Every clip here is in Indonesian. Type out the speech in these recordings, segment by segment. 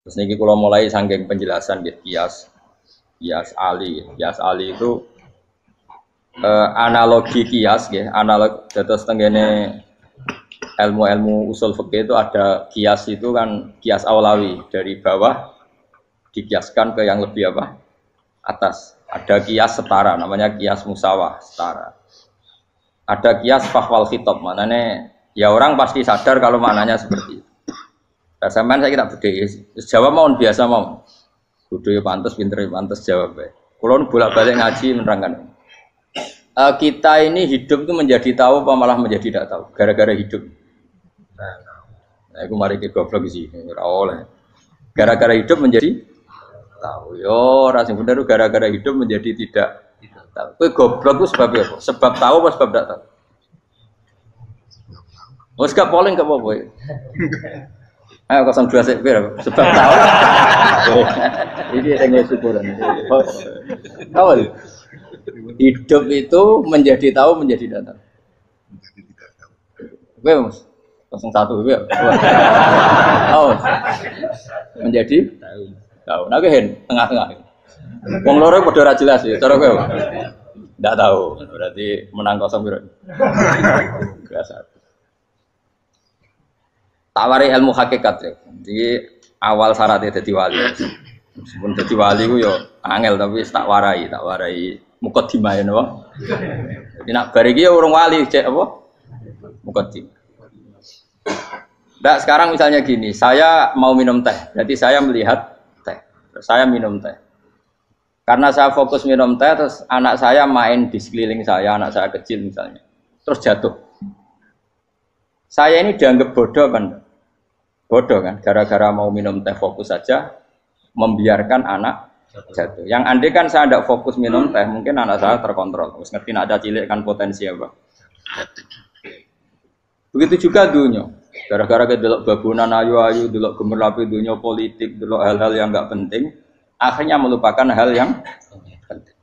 Terus niki kula mulai saking penjelasan nggih kias ali. Kias ali itu analogi kias nggih, analog dados tenggene ilmu-ilmu usul fikih itu ada kias itu kan kias aulawi dari bawah dikiaskan ke yang lebih apa? Atas. Ada kias setara namanya kias musawah setara. Ada kias fahwal khitab, maknanya ya orang pasti sadar kalau maknanya seperti itu. Sampean saya kira budaya, jawab mohon biasa mau. Budaya pantas, pinter pantas jawab. Kalau bolak-balik ngaji menerangkan. Kita ini hidup itu menjadi tahu apa malah menjadi tidak tahu gara-gara hidup. Nah, aku mari ke goblok sih, ora oleh. Gara-gara hidup menjadi tahu. Yo, ora sing bener gara-gara hidup menjadi tidak tahu. Kowe goblok itu sebab apa? Sebab tahu apa sebab tidak tahu? Wes gak polling gak apa-apa. Ayo 02 sik pira sebab tahu. Ini yang syukuran. Awal. Hidup itu menjadi tahu menjadi tidak tahu. Kowe Mas 01 ya. Oh. Menjadi tahu. Nah kowe tengah-tengah. Wong loro padha ora jelas ya, cara kowe. Ndak tahu. Berarti menang 0 pira. Biasa. Tawari ilmu hakikat ya. Jadi awal syaratnya jadi wali. Meskipun jadi wali ku yo angel tapi tak warai mukadimah ya napa. Jadi nak bar iki ya urung wali cek apa? Mukadimah. Ndak sekarang misalnya gini, saya mau minum teh. Jadi saya melihat teh. Saya minum teh. Karena saya fokus minum teh terus anak saya main di sekeliling saya, anak saya kecil misalnya. Terus jatuh. Saya ini dianggap bodoh kan? Bodoh kan, gara-gara mau minum teh fokus saja, membiarkan anak jatuh. Yang andai kan saya tidak fokus minum teh, mungkin anak saya terkontrol. Terus ngerti ada cilik kan potensi apa. Begitu juga dunia. Gara-gara kita delok babunan ayu-ayu, delok gemerlapi dunia politik, delok hal-hal yang enggak penting, akhirnya melupakan hal yang penting.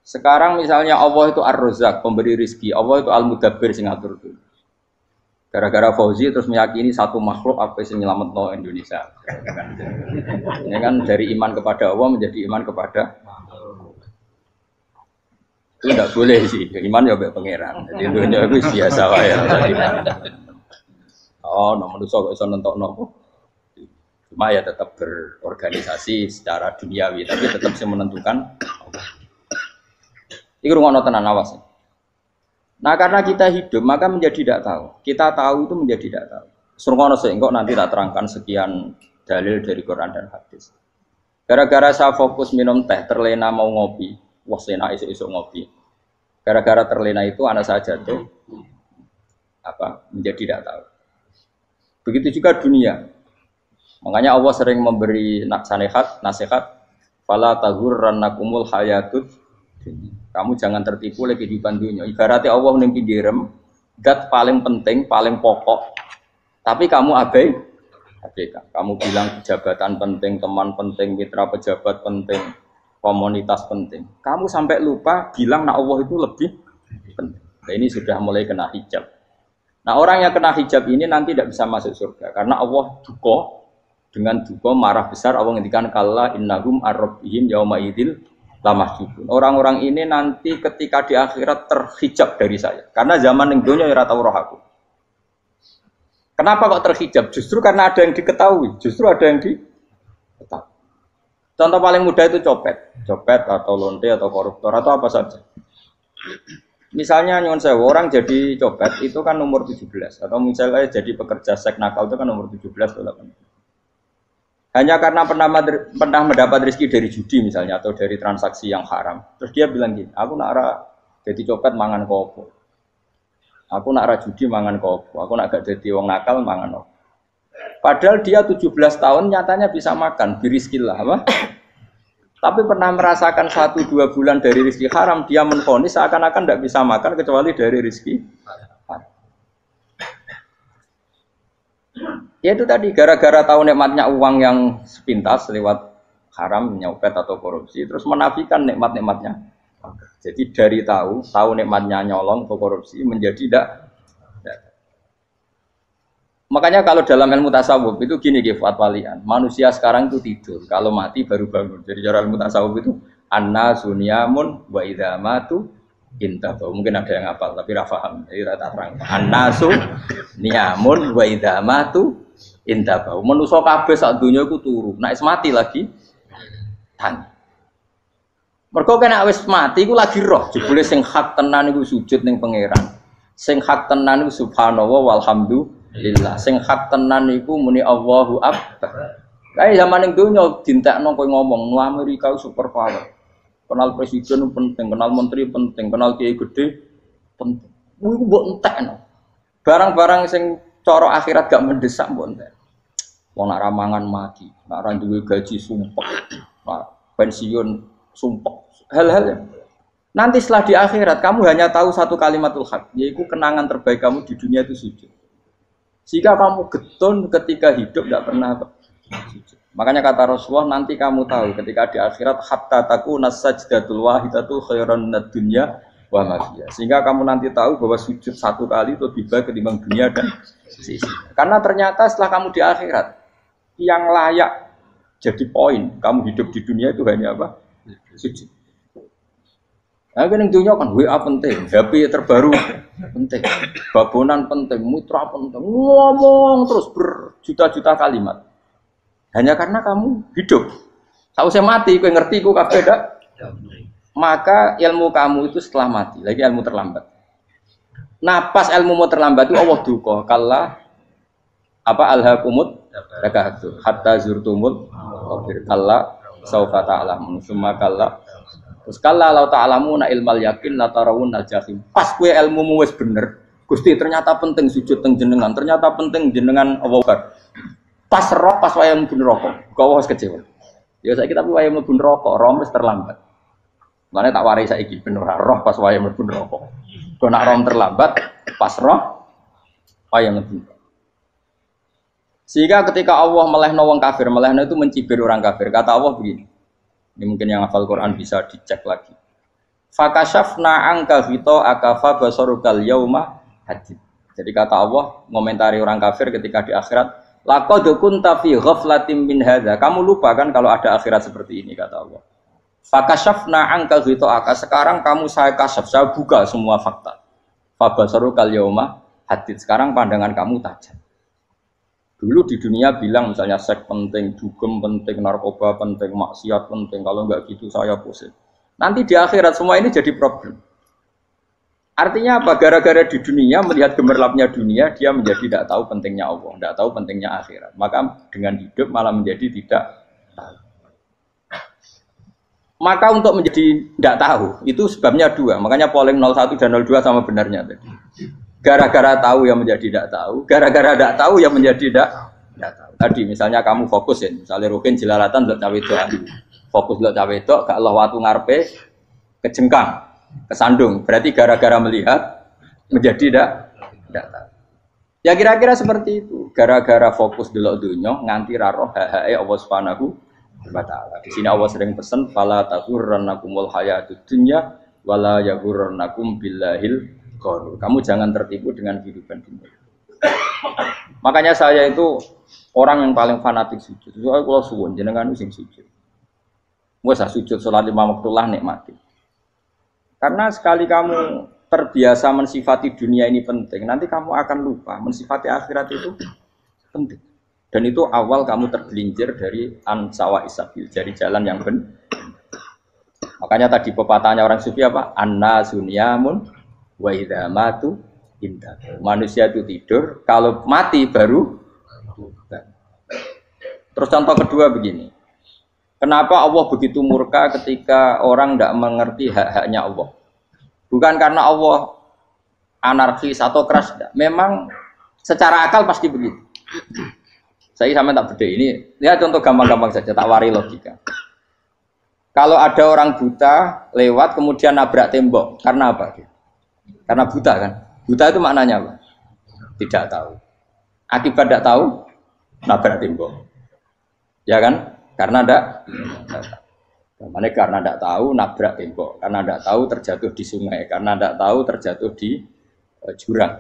Sekarang misalnya Allah itu Ar-Razzaq, pemberi rizki, Allah itu Al-Mudabbir sing ngatur dunia. Gara-gara Fauzi terus meyakini satu makhluk apa yang nyelametno Indonesia. Ini kan dari iman kepada Allah menjadi iman kepada itu tidak boleh sih. Iman ya mbek pangeran. Jadi dunia itu biasa wae. Oh, nomor manusia kok iso nentokno. Cuma ya tetap berorganisasi secara duniawi, tapi tetap sih menentukan. Iki rungono tenan awas. Nah karena kita hidup maka menjadi tidak tahu. Kita tahu itu menjadi tidak tahu. Surgono engkau nanti tak terangkan sekian dalil dari Quran dan hadis. Gara-gara saya fokus minum teh, terlena mau ngopi, wah sena isu-isu ngopi. Gara-gara terlena itu anak saya jatuh, menjadi tidak tahu. Begitu juga dunia. Makanya Allah sering memberi nasihat, fala taghurrannakumul hayatud. Kamu jangan tertipu oleh kehidupan dunia. Ibaratnya Allah ning pinggirem, dat paling penting, paling pokok. Tapi kamu abaikan. Kamu bilang jabatan penting, teman penting, mitra pejabat penting, komunitas penting. Kamu sampai lupa bilang nak Allah itu lebih penting. Nah, ini sudah mulai kena hijab. Nah, orang yang kena hijab ini nanti tidak bisa masuk surga karena Allah duka dengan duka marah besar. Allah ngendikan kalla innahum ar-rabbihim yauma idzil lamahjubun. Orang-orang ini nanti ketika di akhirat terhijab dari saya. Karena zaman ning donya ora tau roh aku. Kenapa kok terhijab? Justru karena ada yang diketahui. Justru ada yang diketahui. Contoh paling mudah itu copet atau lonte atau koruptor atau apa saja. Misalnya nyuwun sewu orang jadi copet itu kan umur 17 atau misalnya jadi pekerja seks nakal itu kan umur 17 atau 18. Hanya karena pernah mendapat rezeki dari judi misalnya atau dari transaksi yang haram. Terus dia bilang gini, aku nak jadi copet mangan kopo. Aku nak judi mangan kopo. Aku nak gak jadi wong nakal mangan kopo. Padahal dia 17 tahun nyatanya bisa makan, birizkillah apa? Tapi pernah merasakan 1-2 bulan dari rezeki haram, dia menvonis seakan-akan tidak bisa makan kecuali dari rezeki haram. Ya itu tadi gara-gara tahu nikmatnya uang yang sepintas lewat haram, nyopet atau korupsi, terus menafikan nikmat-nikmatnya. Jadi dari tahu nikmatnya nyolong atau korupsi menjadi tidak. Makanya kalau dalam ilmu tasawuf itu gini Fuad Walian, manusia sekarang itu tidur, kalau mati baru bangun. Jadi cara ilmu tasawuf itu anna sunyamun wa idza matu intahu. Mungkin ada yang hafal tapi ra paham. Jadi rata terang. Anna sunyamun wa idza matu intahu. Manusa kabeh sak donya iku turu. Nek mati lagi tangi. Mergo kena wis mati iku lagi roh, jebule sing hak tenan iku sujud ning pangeran. Sing hak tenan iku subhanallah walhamdulillah. Sing hak tenan iku muni Allahu akbar. Kae zaman ning donya dintekno kowe ngomong, "Nu Amerika super power." Kenal presiden penting, kenal menteri penting, kenal kiai gede penting. Iku mbok entekno. Barang-barang sing cara akhirat gak mendesak mbok entek. Wong nak ramangan mati, nak ra duwe gaji sumpek. Pensiun sumpek. Hal-hal nanti setelah di akhirat kamu hanya tahu satu kalimatul haq, yaitu kenangan terbaik kamu di dunia itu sujud. Jika kamu getun ketika hidup tidak pernah sujud. Makanya kata Rasulullah nanti kamu tahu ketika di akhirat hatta takuna sajdatul wahidatu khairan minad dunya wa ma fiha. Sehingga kamu nanti tahu bahwa sujud satu kali itu lebih baik ketimbang dunia dan sisinya. Karena ternyata setelah kamu di akhirat yang layak jadi poin kamu hidup di dunia itu hanya apa? Sujud. Nah, yang dunia kan WA penting, HP terbaru penting, babonan penting, mutra penting, ngomong terus berjuta-juta kalimat. Hanya karena kamu hidup. Tahu saya mati, kau ngerti, kau kabeh dak. Maka ilmu kamu itu setelah mati, lagi ilmu terlambat. Nah, pas ilmu mau terlambat itu Allah duka, kalla apa alhaqumut takahatu hatta zurtumul qabir kalla saufa ta'lamun summa kalla. Terus kalla law ta'lamuna ilmal yakin la tarawunnal jahim. Pas kowe ilmumu wis bener, Gusti ternyata penting sujud teng jenengan, ternyata penting jenengan Allah Akbar. Pas roh pas wayah mlebu neraka, kok wis kecewa. Ya saiki tapi wayah mlebu neraka, roh wis terlambat. Mane tak warai saiki ben ora roh pas wayah mlebu neraka. Kok nak roh terlambat, pas roh wayah mlebu. Sehingga ketika Allah melehno wong kafir, melehno itu mencibir orang kafir. Kata Allah begini. Ini mungkin yang hafal Quran bisa dicek lagi. Fakashafna angka fito akafa basarukal yauma hadid. Jadi kata Allah ngomentari orang kafir ketika di akhirat, laqad kunta fi ghaflatin min hadza. Kamu lupa kan kalau ada akhirat seperti ini kata Allah. Fakashafna angka fito aka. Sekarang kamu saya kasaf, saya buka semua fakta. Fa basarukal yauma hadid. Sekarang pandangan kamu tajam. Dulu di dunia bilang misalnya seks penting, dugem penting, narkoba penting, maksiat penting. Kalau enggak gitu saya pusing. Nanti di akhirat semua ini jadi problem. Artinya apa? Gara-gara di dunia melihat gemerlapnya dunia, dia menjadi tidak tahu pentingnya Allah, tidak tahu pentingnya akhirat. Maka dengan hidup malah menjadi tidak tahu. Maka untuk menjadi tidak tahu itu sebabnya dua. Makanya polling 01 dan 02 sama benarnya tadi. Gara-gara tahu yang menjadi tidak tahu, gara-gara tidak tahu yang menjadi tidak tahu. Tadi misalnya kamu fokus ya, misalnya rukin jelalatan untuk cawe itu, fokus untuk cawe itu, gak Allah waktu ngarepe kejengkang, kesandung. Berarti gara-gara melihat menjadi tidak tahu. Ya kira-kira seperti itu. Gara-gara fokus delok dunya nganti ra roh hae Allah Subhanahu wa taala. Di sini Allah sering pesan fala taghurrannakumul hayatud dunya wala yaghurrannakum billahil ghurur. Kamu jangan tertipu dengan kehidupan dunia. Makanya saya itu orang yang paling fanatik sujud. Soalnya kalau suwun jenengan sing sujud. Wes sujud salat 5 waktu lah nikmati. Karena sekali kamu terbiasa mensifati dunia ini penting, nanti kamu akan lupa mensifati akhirat itu penting. Dan itu awal kamu tergelincir dari ansawa isabil, dari jalan yang benar. Makanya tadi pepatahnya orang sufi apa? Anna sunyamun wa idza matu indah. Manusia itu tidur, kalau mati baru. Terus contoh kedua begini. Kenapa Allah begitu murka ketika orang tidak mengerti hak-haknya Allah? Bukan karena Allah anarkis atau keras, tidak. Memang secara akal pasti begitu. Saya sama tak beda ini. Lihat contoh gampang-gampang saja, tak wari logika. Kalau ada orang buta lewat kemudian nabrak tembok, karena apa? Karena buta kan? Buta itu maknanya apa? Tidak tahu. Akibat tidak tahu, nabrak tembok. Ya kan? Karena tidak tahu. Karena tidak tahu, nabrak tembok. Karena tidak tahu, terjatuh di sungai. Karena tidak tahu, terjatuh di jurang.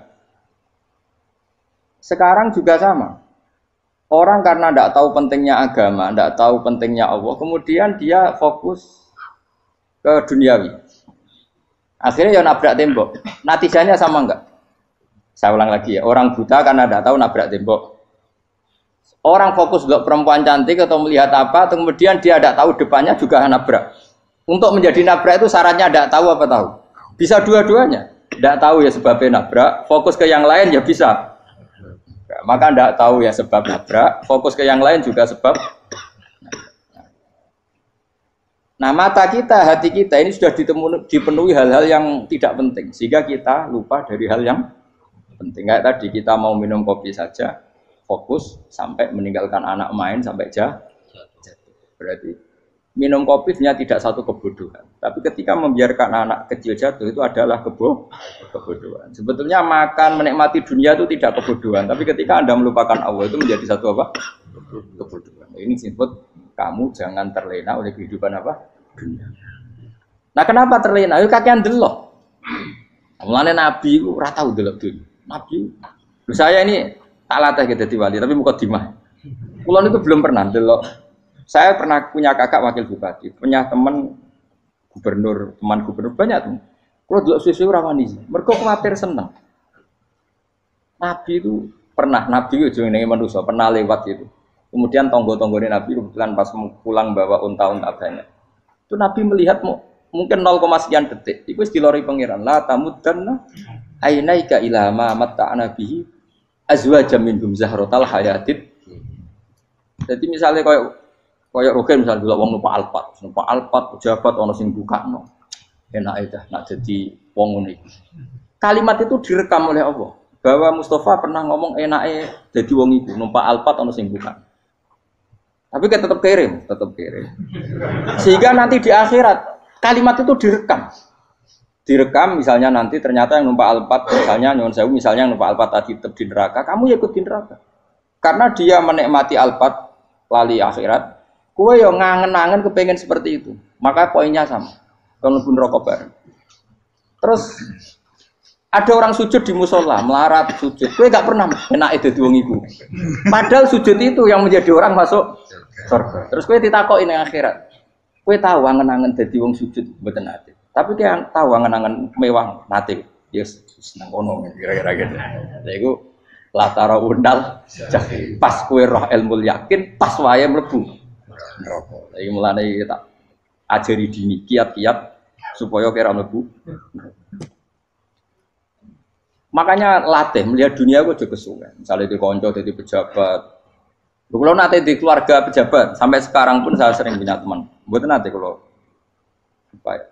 Sekarang juga sama. Orang karena tidak tahu pentingnya agama, tidak tahu pentingnya Allah, kemudian dia fokus ke duniawi. Akhirnya ya nabrak tembok. Natijanya sama enggak? Saya ulang lagi ya, orang buta karena tidak tahu nabrak tembok. Orang fokus untuk perempuan cantik atau melihat apa, kemudian dia tidak tahu depannya juga nabrak. Untuk menjadi nabrak itu syaratnya tidak tahu apa tahu. Bisa dua-duanya. Tidak tahu ya sebabnya nabrak, fokus ke yang lain ya bisa. Maka tidak tahu ya sebab nabrak, fokus ke yang lain juga sebab. Nah mata kita, hati kita ini sudah dipenuhi hal-hal yang tidak penting. Sehingga kita lupa dari hal yang penting. Kayak tadi kita mau minum kopi saja, fokus sampai meninggalkan anak main sampai jatuh. Berarti minum kopi sebenarnya tidak satu kebodohan. Tapi ketika membiarkan anak kecil jatuh itu adalah kebodohan. Sebetulnya makan, menikmati dunia itu tidak kebodohan. Tapi ketika Anda melupakan Allah itu menjadi satu apa? Kebodohan. Ini disebut kamu jangan terlena oleh kehidupan apa? Dunia. Nah kenapa terlena? Itu kakean delok. Mulane Nabi itu ora tau delok dunia. Nabi, saya ini tak latih gitu wali, tapi muka dimah. Kulon itu belum pernah delok. Saya pernah punya kakak wakil bupati, punya teman gubernur banyak tuh. Kalau delok susu rawani, mereka khawatir senang. Nabi itu pernah, Nabi itu jenenge manusia, pernah lewat itu. Kemudian tonggo-tonggone Nabi kebetulan pas pulang bawa unta-unta banyak. Itu Nabi melihat mungkin 0, sekian detik. Itu dilori pangeran. La tamuddanna ainaika ila ma matta'na bihi azwajam minhum zahratal hayatid. Jadi misalnya kayak rogen misalnya dulu wong numpak Alphard pejabat ana sing bukakno. Enak aja nak jadi wong ngene iki. Kalimat itu direkam oleh Allah bahwa Mustafa pernah ngomong enake dadi wong iku numpak Alphard ana sing bukakno. Tapi kan tetap kirim. Sehingga nanti di akhirat kalimat itu direkam misalnya nanti ternyata yang numpak Alphard misalnya nyuwun sewu misalnya yang numpak Alphard tadi tetap di neraka, kamu ya ikut di neraka. Karena dia menikmati Alphard lali akhirat, kowe yo ngangen-angen kepengen seperti itu. Maka poinnya sama. Kalau pun rokok bareng. Terus ada orang sujud di musola, melarat sujud. Kowe gak pernah enake dadi wong iku. Padahal sujud itu yang menjadi orang masuk surga. Terus kowe ditakoki ning akhirat. Kowe tahu angen-angen dadi wong sujud mboten nate. Tapi kowe tahu angen-angen mewah nate. Yes, seneng kono kira-kira gitu. Lha iku latara undal pas kowe roh ilmu yakin pas wae mlebu neraka. Lha iki mulane tak ajari dini kiat-kiat supaya kira mlebu. Makanya latih melihat dunia gue juga kesuwen. Misalnya di konco, di pejabat. Kalau nanti di keluarga pejabat, sampai sekarang pun saya sering punya teman. Buat nanti kalau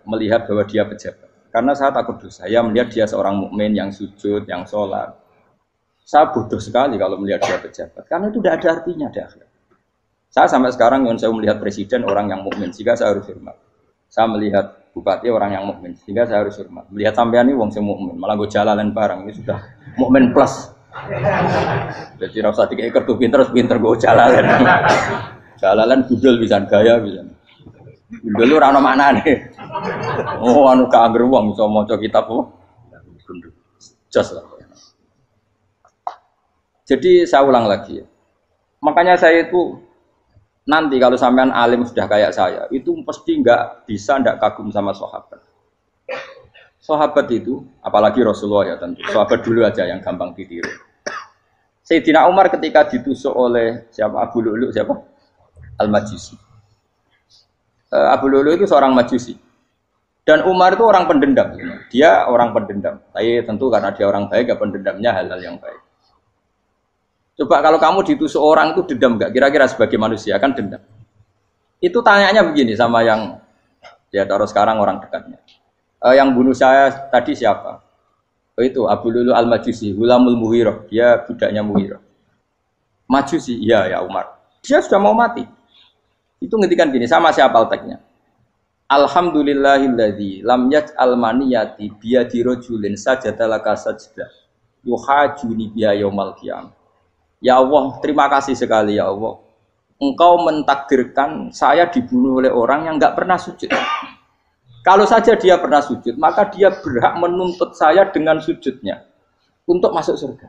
melihat bahwa dia pejabat. Karena saya takut dosa. Saya melihat dia seorang mukmin yang sujud, yang sholat. Saya bodoh sekali kalau melihat dia pejabat. Karena itu tidak ada artinya di akhirat. Saya sampai sekarang yang saya melihat presiden orang yang mukmin, sehingga saya harus hormat. Saya melihat bupati orang yang mukmin, sehingga saya harus hormat. Melihat sampean ini wong sing mukmin, malah gue jalalan barang ini sudah mukmin plus. Jadi rasa tiga ekor tuh pinter gue jalalan. Jalalan budal bisa gaya bisa. Budal lu rano mana nih? Oh anu keangger wong bisa maca kitab oh. Just lah. Jadi saya ulang lagi ya. Makanya saya itu nanti kalau sampean alim sudah kayak saya, itu pasti nggak kagum sama sahabat. Sahabat itu, apalagi Rasulullah ya tentu. Sahabat dulu aja yang gampang ditiru. Sayyidina Umar ketika ditusuk oleh siapa Abu Lu'lu siapa? Al-Majusi. Abu Lu'lu itu seorang Majusi. Dan Umar itu orang pendendam. Dia orang pendendam. Tapi tentu karena dia orang baik, ya pendendamnya hal-hal yang baik. Coba kalau kamu ditusuk orang itu dendam enggak? Kira-kira sebagai manusia kan dendam. Itu tanyanya begini sama yang ya taruh sekarang orang dekatnya. Yang bunuh saya tadi siapa? Oh itu Abu Lu'lu Al-Majusi, Hulamul Muhirah. Dia budaknya Muhirah. Majusi, iya ya Umar. Dia sudah mau mati. Itu ngetikan gini, sama siapa alteknya? Alhamdulillahilladzi lam yaj'al maniyati biyadi rajulin sajadalaka sajdah yuhajuni biya yaumal qiyamah. Ya Allah, terima kasih sekali ya Allah. Engkau mentakdirkan saya dibunuh oleh orang yang enggak pernah sujud. Kalau saja dia pernah sujud, maka dia berhak menuntut saya dengan sujudnya untuk masuk surga.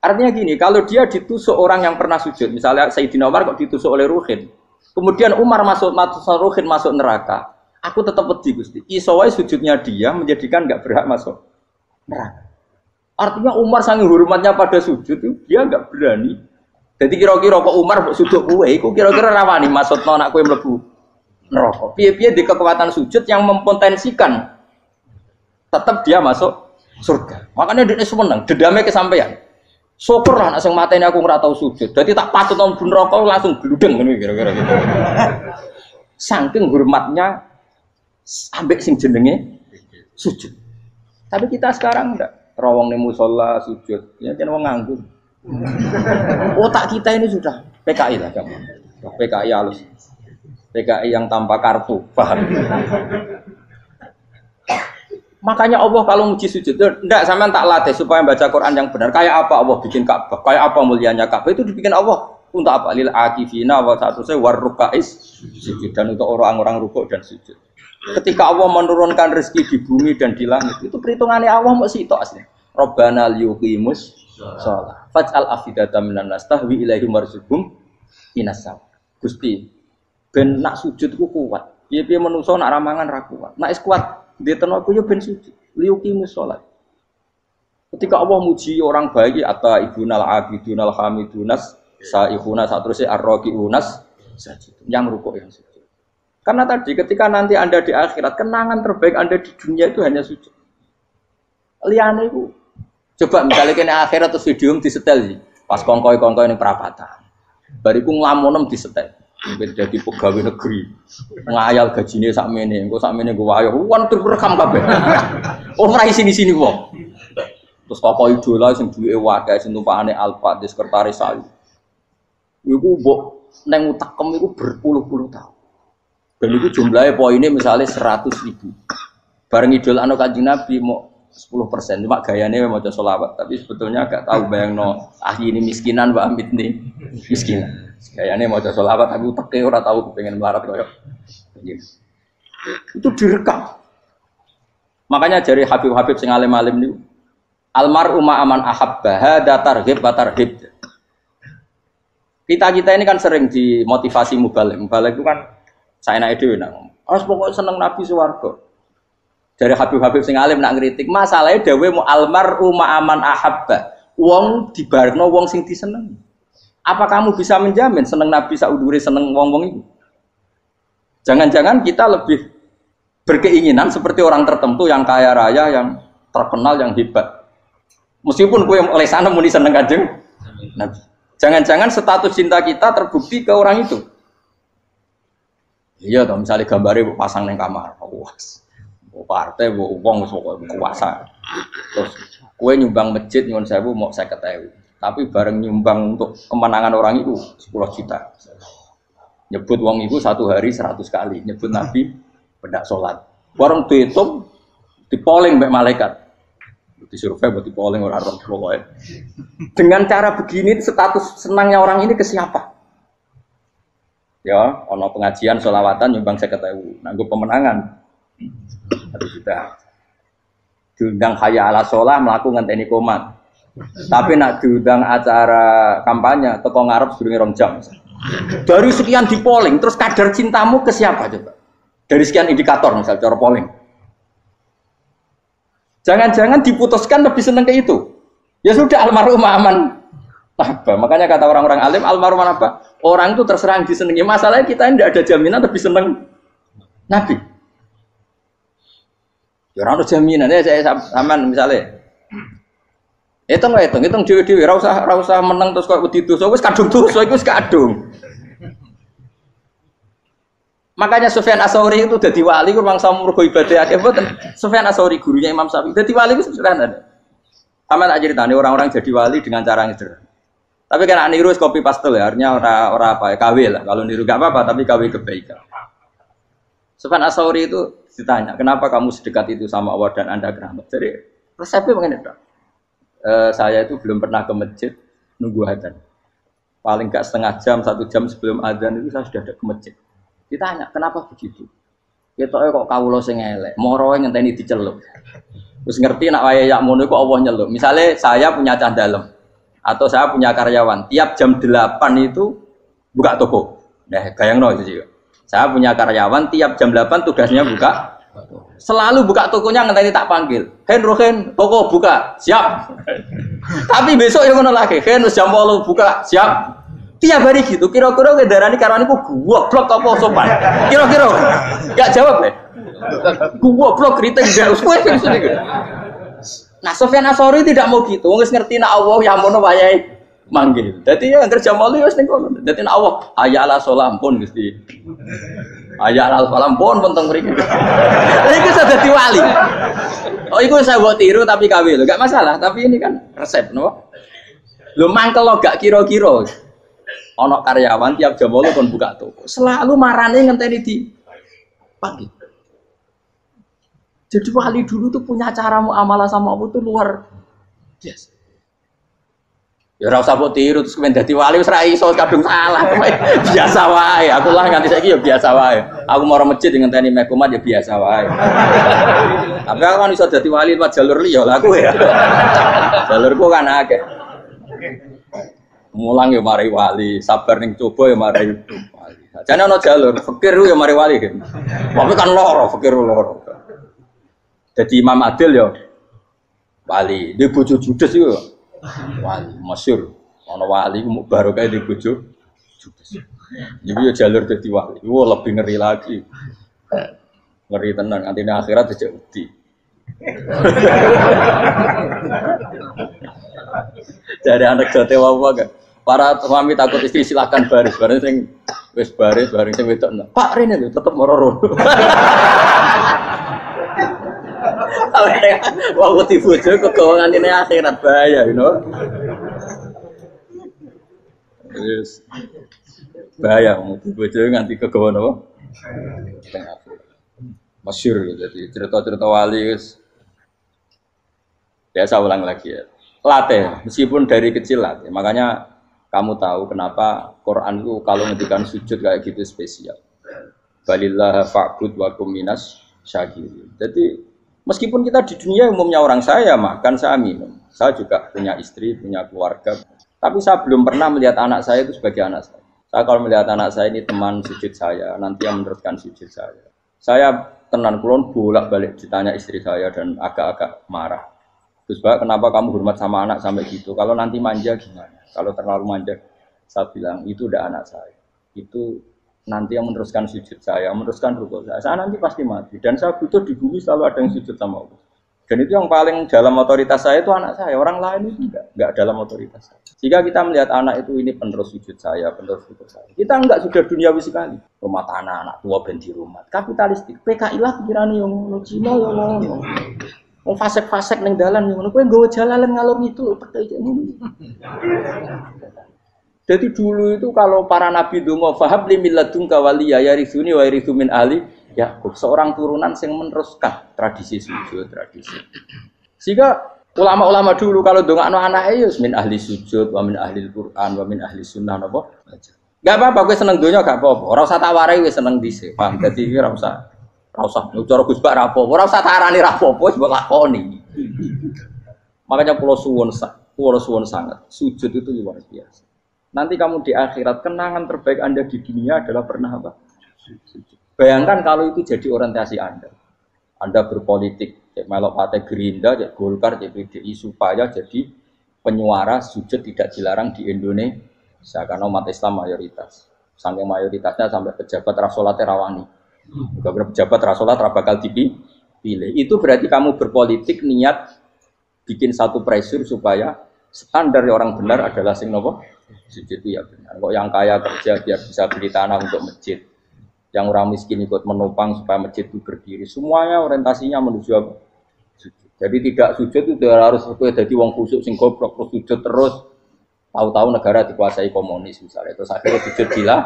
Artinya gini, kalau dia ditusuk orang yang pernah sujud, misalnya Sayyidina Umar kok ditusuk oleh Ruhin, kemudian Umar masuk Ruhin masuk neraka, aku tetap wedi Gusti. Iso wae sujudnya dia menjadikan nggak berhak masuk neraka. Artinya Umar sangat hormatnya pada sujud itu dia nggak berani. Jadi kira-kira kok Umar sujud kue, itu kira-kira rawani masuk anak kue mlebu neraka. Piye-piye di kekuatan sujud yang mempotensikan tetap dia masuk surga. Makanya dia seneng, dedame kesampaian. Syukur lah, nak mateni aku nggak tahu sujud. Jadi tak patut nang neraka langsung gludeng ngono kira-kira gitu. Saking hormatnya ambek sing jenenge sujud. Tapi kita sekarang enggak rawong ning musala sujud. Ya kan wong nganggur. Otak kita ini sudah PKI lah kamu. PKI halus. PKI yang tanpa kartu, paham? Makanya Allah kalau muji sujud, enggak sampean tak latih supaya baca Quran yang benar. Kayak apa Allah bikin Ka'bah? Kayak apa mulianya Ka'bah? Itu dibikin Allah untuk apa? Lil akifina wa satusai warrukais sujud, dan untuk orang-orang rukuk dan sujud. Ketika Allah menurunkan rezeki di bumi dan di langit, itu perhitungannya Allah mau sitok asli. Rabbana liyuqimus shalah. Faj'al afidatan minan nas tahwi ilaihim warzuqhum minas sama. Gusti, ben nak sujud ku kuat. Piye-piye menungso nak ramangan ra kuat. Nak is kuat dia tenaga yo ben sujud, liyuqimus shalah. Ketika Allah muji orang baik, atau ibunal abidunal hamidunas saihuna satruse arraqiunas sajid, yang rukuk yang sujud. Karena tadi ketika nanti Anda di akhirat, kenangan terbaik Anda di dunia itu hanya sujud. Liyane iku coba misalnya kene akhirat terus video disetel sih, pas kongkoi ini perapatan. Bariku nglamonem disetel. Mungkin jadi pegawai negeri, ngayal gajinya sakmene, engko sakmene gue ayo, wan terekam kabeh. Oh rai sini wong. Terus tokoh idola sing duwe wae sing tumpakane Alfa di sekretaris saya. Iku mbok nang utekem iku berpuluh-puluh tahun. Dan itu jumlahnya poinnya misalnya 100.000. Bareng idol anu Kanjeng Nabi mau 10%, cuma gayanya mau sholawat, tapi sebetulnya agak tahu bayangno ini miskinan Mbak Amit nih miskinan. Gayanya mau sholawat tapi teke ora tahu pengen melarat koyo. Itu direkam. Makanya dari Habib-habib sing alim-alim niku almar'u ma'aman ahabba hada targhib wa tarhib. Kita ini kan sering dimotivasi mubalik. Mubalik itu kan saya naik dhewe nang. Harus pokoknya seneng Nabi swarga. Dari Habib-habib sing alim nak ngritik, masalahnya dhewe mu almar'u ma'aman ahabba. Wong dibarengno wong sing disenengi. Apa kamu bisa menjamin seneng Nabi saudure seneng wong-wong itu? Jangan-jangan kita lebih berkeinginan seperti orang tertentu yang kaya raya, yang terkenal, yang hebat. Meskipun kue oleh sana muni seneng Kanjeng Nabi. Jangan-jangan status cinta kita terbukti ke orang itu. Iya toh, misalnya gambarnya pasang neng kamar, puas. Partai, uang, kuasa. Terus kue nyumbang masjid nyuwun sewu mau 50.000. Tapi bareng nyumbang untuk kemenangan orang itu 10 juta. Nyebut uang itu satu hari 100 kali. Nyebut Nabi pendak sholat. Bareng dihitung, dipoling mbak malaikat. Disurvei buat dipoling orang-orang pokoknya. Dengan cara begini status senangnya orang ini ke siapa? Ya, ono pengajian sholawatan nyumbang 50.000. Nanggo pemenangan. Harus sudah. Diundang hayya ala sholah melakukan ngenteni komat. Tapi nak diundang acara kampanye teko ngarep sedurunge 2 jam. Dari sekian di polling, terus kadar cintamu ke siapa coba? Dari sekian indikator misal cara polling. Jangan-jangan diputuskan lebih seneng ke itu. Ya sudah almarhum aman. Apa? Makanya kata orang-orang alim almarhum apa? Orang itu terserah disenengi. Masalahnya kita tidak ada jaminan lebih seneng Nabi. Ya ora ono jaminan ya saya sampean misalnya. Hitung dhewe-dhewe ora usah meneng terus kok wedi dosa wis kadung dosa iku wis kadung. Makanya Sufyan Ats-Tsauri itu dadi wali ku mangsa mergo ibadah akeh mboten. Sufyan Ats-Tsauri gurunya Imam Syafi'i. Dadi wali ku sederhana. Sama tak ceritane orang-orang jadi wali dengan cara yang sederhana. Tapi kan niru copy paste ya, artinya ora apa ya, KW lah. Kalau niru enggak apa-apa, tapi KW kebaikan. Sufyan Ats-Tsauri itu ditanya, "Kenapa kamu sedekat itu sama Allah dan Anda keramat?" Jadi resepnya begini, Dok. Saya itu belum pernah ke masjid nunggu adzan. Paling enggak setengah jam, 1 jam sebelum adzan itu saya sudah ada ke masjid. Ditanya, kenapa begitu? Ketoke kok kawula sing elek, moroe ngenteni diceluk. Terus ngerti nak wayahe yak ngono iku Allah nyeluk. Misale saya punya cah dalem. Atau saya punya karyawan, tiap jam 8 itu buka toko. Nah, bayangno itu sih. Saya punya karyawan, tiap jam 8 tugasnya buka. Selalu buka tokonya ngenteni tak panggil. Hen, toko buka, siap. Tapi besok yang ngono lagi, Hen jam 8 buka, siap. Tiap hari gitu, kira-kira ngedarani karyawan iku goblok apa sopan. Kira-kira enggak jawab deh. Goblok kritik ndak usah gitu. Nah, Sofyan Asori tidak mau gitu. Wis ngerti nek Allah ya mono wayahe manggil. Dadi ya kerja mali wis ning kono. Dadi nek Allah hayya ala sholat pun Gusti. Hayya ala sholat pun teng mriki. Iku sudah dadi wali. Oh, iku saya buat tiru tapi kawe lho, enggak masalah, tapi ini kan resep, no. Lho mangkel lo gak kira-kira. Ana karyawan tiap jam 8 kon buka toko. Selalu marane ngenteni di pagi. Jadi wali dulu tuh punya cara muamalah sama Allah tuh luar biasa. Ya ora usah mbok tiru terus kemen dadi wali wis ra iso kadung salah. Biasa wae. Aku lah nganti saiki ya biasa wae. Aku mau masjid ngenteni mek kumat ya biasa wae. Tapi aku kan iso dadi wali lewat jalur liya lah aku ya. Jalurku kan akeh. Mulang ya mari wali, sabar ning coba ya mari wali. Jane ana jalur fikir ya mari wali. Tapi kan loro, fikir loro. Jadi Imam Adil ya wali, dia bojo judes itu wali, masyhur. Ana wali barokah di bojo judes. Jadi ya jalur dadi wali. Wah lebih ngeri lagi. Ngeri tenan, nanti akhirat aja wedi. Jadi anak jote wae kan. Para suami takut istri silakan baris, bareng sing wis baris, bareng sing wedok. Pak Rene lho tetep moro-moro. Wah, wedi bojo kegawangan ini akhirat bahaya, you know. Yes. Bahaya wedi bojo nganti kegawan apa? Masyhur jadi cerita-cerita wali guys. Biasa ulang lagi ya. Latih, meskipun dari kecil latih. Makanya kamu tahu kenapa Quran itu kalau ngendikan sujud kayak gitu spesial. Balillah fa'bud wa kum minas syakirin. Jadi meskipun kita di dunia umumnya orang saya makan, saya minum. Saya juga punya istri, punya keluarga. Tapi saya belum pernah melihat anak saya itu sebagai anak saya. Saya kalau melihat anak saya ini teman sujud saya, nanti yang meneruskan sujud saya. Saya tenan kulon bolak-balik ditanya istri saya dan agak-agak marah. Terus Pak, kenapa kamu hormat sama anak sampai gitu? Kalau nanti manja gimana? Kalau terlalu manja, saya bilang itu udah anak saya. Itu nanti yang meneruskan sujud saya, meneruskan rukuk saya nanti pasti mati. Dan saya butuh di bumi selalu ada yang sujud sama Allah. Dan itu yang paling dalam otoritas saya itu anak saya. Orang lain itu enggak dalam otoritas saya. Jika kita melihat anak itu ini penerus sujud saya, penerus rukuk saya. Kita enggak sudah duniawi sekali. Rumah tanah, anak tua ben di rumah. Kapitalistik. PKI lah pikirannya yang ngono Cina ya ngono. Wong fasek-fasek ning dalan ngono. Kowe nggawa jalalan ngalor itu PKI ngono. Jadi dulu itu kalau para nabi donga fahab li milladunka waliya yarithuni wa yarithu min ahli Yakub, seorang turunan yang meneruskan tradisi sujud, tradisi. Sehingga ulama-ulama dulu kalau dongakno anake ya min ahli sujud wa min ahli Quran wa min ahli sunnah napa. Enggak apa-apa kowe seneng donya gak apa-apa. Ora usah tak warai wis seneng dhisik. Paham? Dadi ora usah cara Gus Bak ra apa-apa. Ora usah tak arani ra apa-apa wis mbok lakoni. Makanya kula suwun sangat. Sujud itu luar biasa. Nanti kamu di akhirat, kenangan terbaik Anda di dunia adalah pernah apa? Bayangkan kalau itu jadi orientasi Anda. Anda berpolitik, melok partai Gerindra, Golkar, PDI, supaya jadi penyuara sujud tidak dilarang di Indonesia. Karena umat Islam mayoritas. Saking mayoritasnya sampai pejabat rasolat rawani. Pejabat rasolat bakal dipilih. Itu berarti kamu berpolitik niat bikin satu pressure supaya standar orang benar adalah sing nopo? Sujud itu ya benar. Kok yang kaya kerja biar bisa beli tanah untuk masjid, yang orang miskin ikut menopang supaya masjid itu berdiri. Semuanya orientasinya menuju apa? Sujud. Jadi tidak sujud itu harus jadi wong khusuk sing goblok terus sujud terus. Tahu-tahu negara dikuasai komunis misalnya. Terus akhirnya sujud gila.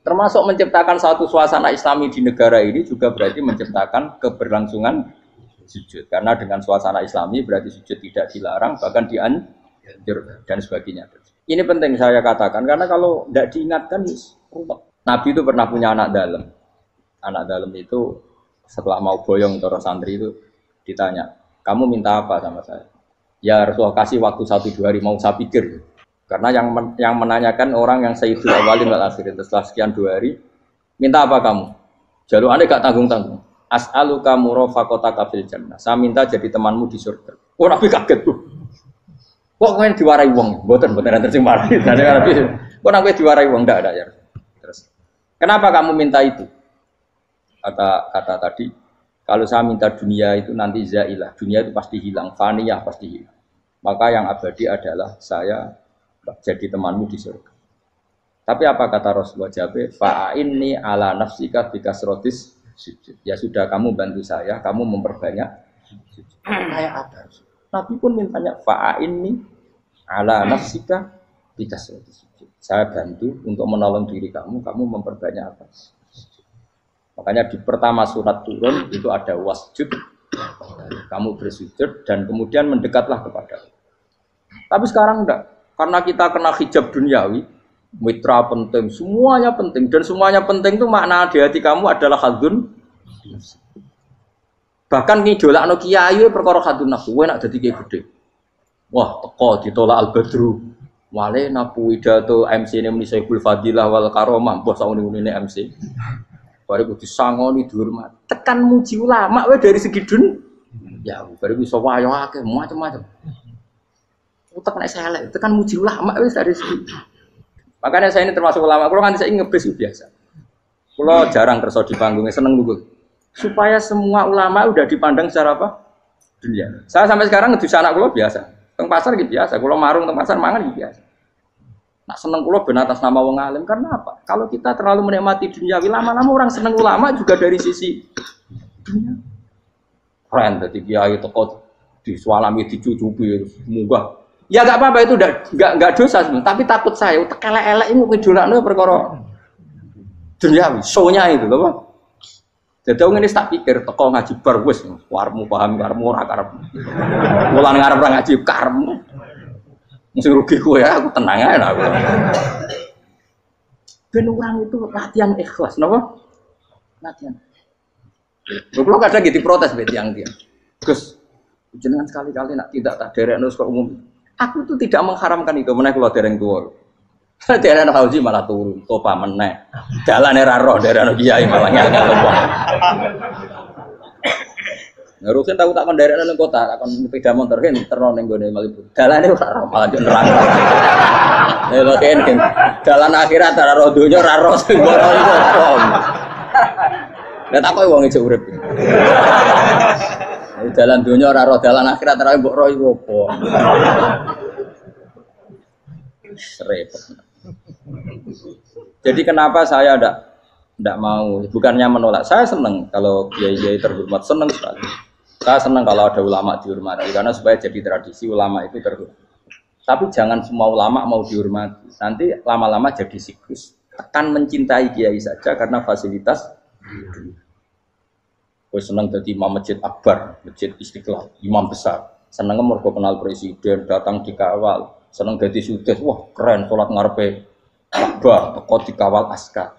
Termasuk menciptakan satu suasana Islami di negara ini juga berarti menciptakan keberlangsungan sujud. Karena dengan suasana Islami berarti sujud tidak dilarang bahkan dianjur dan sebagainya. Ini penting saya katakan karena kalau tidak diingatkan ruwet. Nabi itu pernah punya anak dalam. Anak dalam itu setelah mau boyong terus santri itu ditanya, kamu minta apa sama saya? Ya Rasulullah kasih waktu 1-2 hari mau saya pikir. Karena yang menanyakan orang yang Sayyidul Awwalin wal Akhirin setelah sekian 2 hari, minta apa kamu? Jaluannya gak tanggung-tanggung. As'aluka murafaqataka fil jannah. Saya minta jadi temanmu di surga. Oh Nabi kaget tuh. Kok kalian diwarai wong? Mboten tercemar. Kok Nabi diwarai wong ndak ada ya. Terus kenapa kamu minta itu? Kata tadi, kalau saya minta dunia itu nanti zailah, dunia itu pasti hilang, faniyah pasti hilang. Maka yang abadi adalah saya jadi temanmu di surga. Tapi apa kata Rasulullah Jabir? Fa'inni ala nafsika bikasrotis sujud. Ya sudah kamu bantu saya, kamu memperbanyak sujud. Kayak apa? Nabi pun mintanya fa'inni ala nafsika bikasrotis sujud. Saya bantu untuk menolong diri kamu memperbanyak apa? Makanya di pertama surat turun itu ada wasjud, kamu bersujud dan kemudian mendekatlah kepada Allah. Tapi sekarang enggak, karena kita kena hijab duniawi, mitra penting, semuanya penting dan semuanya penting itu makna di hati kamu adalah hadun. Bahkan ngidolakno kiai perkara hadun nafsu, kowe nak dadi kiai gede. Wah, teko ditolak al-badru. Wale napu pidato MC-ne muni Saiful Fadilah wal Karomah, mbah sauni-unine MC. Baru disangoni dihormat. Tekan muji ulama wae dari segi ya baru bisa wayo akeh macam-macam. Utek nek saya elek, tekan muji ulama wis dari segi. Makanya saya ini termasuk ulama, kalau kan saya ngebis biasa. Kalau jarang kerso di panggungnya seneng dulu. Supaya semua ulama udah dipandang secara apa? Dunia. Saya sampai sekarang ngedus anak kula biasa. Teng pasar gitu biasa, kalau marung teng pasar mangan gitu biasa. Nak seneng kula ben atas nama wong alim karena apa? Kalau kita terlalu menikmati dunia, lama-lama orang seneng ulama juga dari sisi dunia. Keren dadi kiai teko disualami dicucupi munggah. Ya enggak apa-apa itu enggak dosa sebenarnya, tapi takut saya utek elek-elek iku ngidolakno perkara dunia, show-nya itu lho, Pak. Jadi wong ini tak pikir teko ngaji bar wis warmu paham karmu ora karep. Mulan ngarep ora ngaji karmu. Mesti rugi kowe ya, aku tenang ae lah aku. Ben orang itu latihan ikhlas, napa? Latihan. Lho kadang gitu protes mbek tiyang dia. Gus, jenengan sekali-kali nak tidak tak derekno kok umum. Aku itu tidak mengharamkan itu, meneh kula dereng tuwa. Dereng haji malah turun, topa meneh. Dalane ra roh dereng kiai malah ngel-ngel wong. Ngurusin tahu tak mendarat nang kota, tak kon sepeda motor kan terno ning gone Malibu. Dalane ora malah yo nerang. Lha kene dalan akhirat ora ro donya ora ro sing ora iso. Lah tak kowe wong ijo urip. Dalan donya ora ro dalan akhirat ora mbok ro iku apa. Repot. Jadi kenapa saya ndak mau, bukannya menolak. Saya senang kalau kiai-kiai terhormat, senang sekali. Saya senang kalau ada ulama dihormati karena supaya jadi tradisi ulama itu terhormat. Tapi jangan semua ulama mau dihormati. Nanti lama-lama jadi siklus. Tekan mencintai kiai saja karena fasilitas. Gue senang jadi imam masjid akbar, masjid Istiqlal, imam besar. Senang mergo kenal presiden, datang dikawal. Senang jadi sudes, wah keren sholat ngarepe Ka'bah, teko dikawal askar.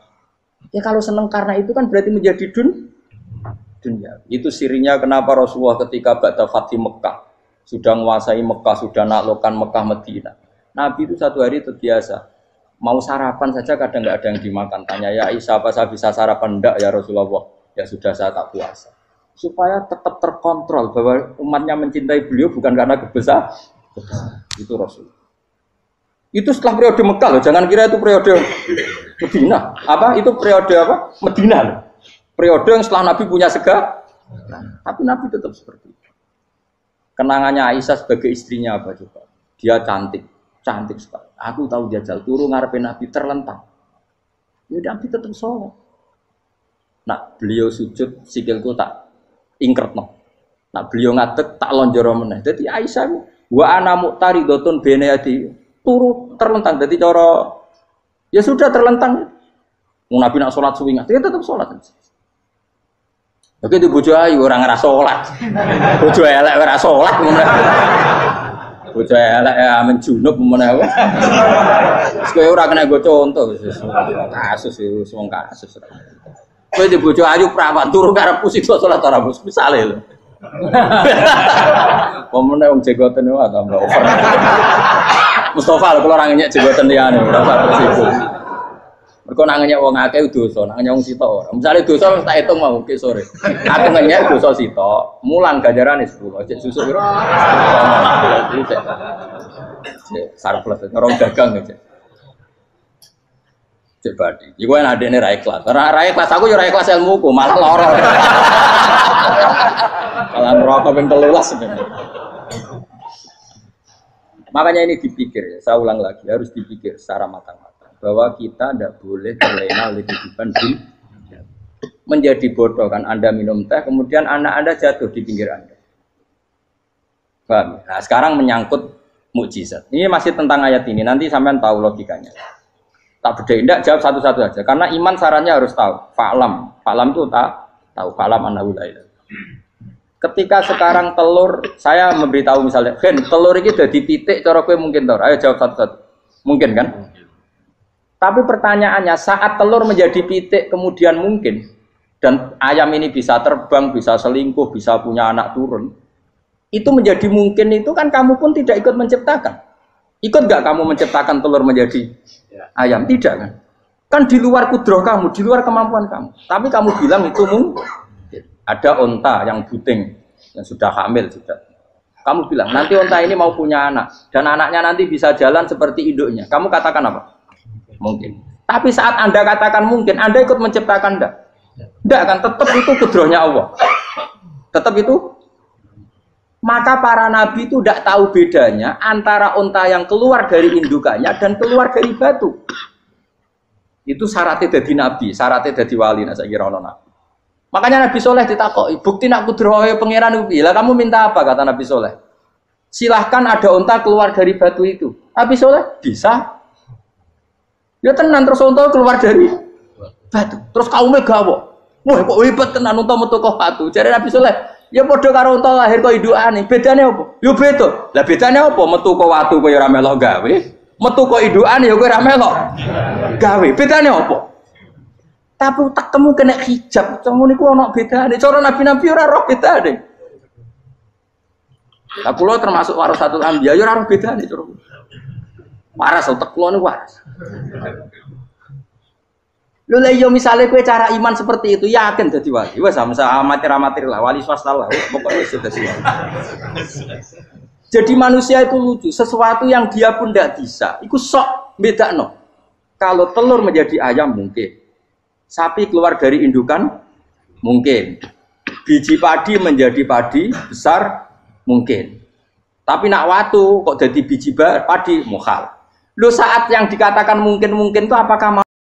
Ya kalau senang karena itu kan berarti menjadi dunia. Itu sirinya kenapa Rasulullah ketika ba'da Fathi Mekah sudah menguasai Mekah, sudah naklukkan Mekah Madinah. Nabi itu satu hari terbiasa mau sarapan saja kadang nggak ada yang dimakan. Tanya ya Aisyah apa saya bisa sarapan? Enggak ya Rasulullah. Ya sudah saya tak puasa. Supaya tetap terkontrol bahwa umatnya mencintai beliau bukan karena kebesaran. Itu Rasul. Itu setelah periode Mekah loh, jangan kira itu periode Medina. Apa? Itu periode apa? Medina loh. Periode yang setelah Nabi punya segala. Tapi Nabi tetap seperti itu. Kenangannya Aisyah sebagai istrinya apa coba? Dia cantik sekali. Aku tahu dia jal turu ngarepin Nabi terlentang. Ya Nabi tetap sholat. Nah, beliau sujud sikilku tak ingkretno. Nah, beliau ngadeg tak lonjoro meneh. Jadi Aisyah wa ana muqtaridotun bene adi turu terlentang. Jadi cara ya sudah terlentang. Nabi nak sholat suwi dia tetap sholat. Oke di bojo ayu orang ngerasa sholat. Bojo elek ora sholat meneh. Bojo elek ya menjunub meneh. Wis kowe ora kena go contoh kasus itu wong kasus. Kowe di bojo ayu prawan turu karep pusing sholat ora bos misale lho. Pemene wong jegoten wae tambah over. Mustofa kalau orang nyek jegoten liyane ora usah tersinggung. Mergo nak nyek wong akeh dosa, nak nyek wong sitok ora. Misale dosa tak hitung mau ke sore. Aku nyek dosa sitok, mulang ganjarane 10. Cek susu piro? Cek sarplus ngerong dagang cek. Cek badi. Iku enak adene ra ikhlas. Ra ikhlas aku yo ra ikhlas ilmuku, malah lara. Malah neraka ping 13 sebenarnya. Makanya ini dipikir, saya ulang lagi, harus dipikir secara matang-matang bahwa kita tidak boleh terlena oleh kehidupan dunia. Menjadi bodoh kan Anda minum teh, kemudian anak Anda jatuh di pinggir Anda. Paham? Nah, sekarang menyangkut mukjizat. Ini masih tentang ayat ini, nanti sampean tahu logikanya. Tak beda, tidak jawab satu-satu aja. Karena iman sarannya harus tahu. Fa'lam itu tak tahu. Fa'lam annahu la ilaha. Ketika sekarang telur, saya memberitahu misalnya, Gen, telur ini udah dipitik, cara gue mungkin tau. Ayo jawab satu-satu. Mungkin kan? Tapi pertanyaannya, saat telur menjadi pitik kemudian mungkin, dan ayam ini bisa terbang, bisa selingkuh, bisa punya anak turun, itu menjadi mungkin itu kan kamu pun tidak ikut menciptakan. Ikut gak kamu menciptakan telur menjadi ayam? Tidak kan? Kan di luar kudroh kamu, di luar kemampuan kamu. Tapi kamu bilang itu mungkin. Ada onta yang buting, yang sudah hamil sudah. Kamu bilang, nanti onta ini mau punya anak. Dan anaknya nanti bisa jalan seperti induknya. Kamu katakan apa? Mungkin. Tapi saat Anda katakan mungkin, Anda ikut menciptakan enggak? Enggak kan, tetap itu kudrohnya Allah. Tetap itu. Maka para nabi itu tidak tahu bedanya antara onta yang keluar dari indukannya dan keluar dari batu. Itu syaratnya jadi nabi, syaratnya jadi wali. Nah, saya kira nabi. Makanya Nabi Soleh ditakoki, bukti nak kudrohe pangeran itu. Lah kamu minta apa kata Nabi Soleh? Silahkan ada unta keluar dari batu itu. Nabi Soleh bisa. Ya tenan terus unta keluar dari batu. Terus kaumnya gawok. Wah kok hebat tenan unta metu kok batu. Jare Nabi Soleh, ya padha karo unta lahir kok indukane. Bedane apa? Ya beda. Lah bedane apa? Metu kok watu kok ya ora melok gawe. Metu kok indukane ya kowe ora melok gawe. Bedane apa? Tapi utakmu kena hijab, ngono niku ana bedane. Cara nabi-nabi ora roh bedane. Lah kula termasuk warasatul anbiya ya ora roh bedane cara. Waras utek kula niku waras. Lho lha yo misale kowe cara iman seperti itu yakin dadi wali. Wes sama amatir-amatir lah, wali swasta lah, pokoknya wis dadi. Jadi manusia itu lucu, sesuatu yang dia pun tidak bisa. Iku sok bedakno. Kalau telur menjadi ayam mungkin. Sapi keluar dari indukan mungkin. Biji padi menjadi padi besar mungkin. Tapi nak watu kok jadi biji padi mukhal. Lu saat yang dikatakan mungkin itu apakah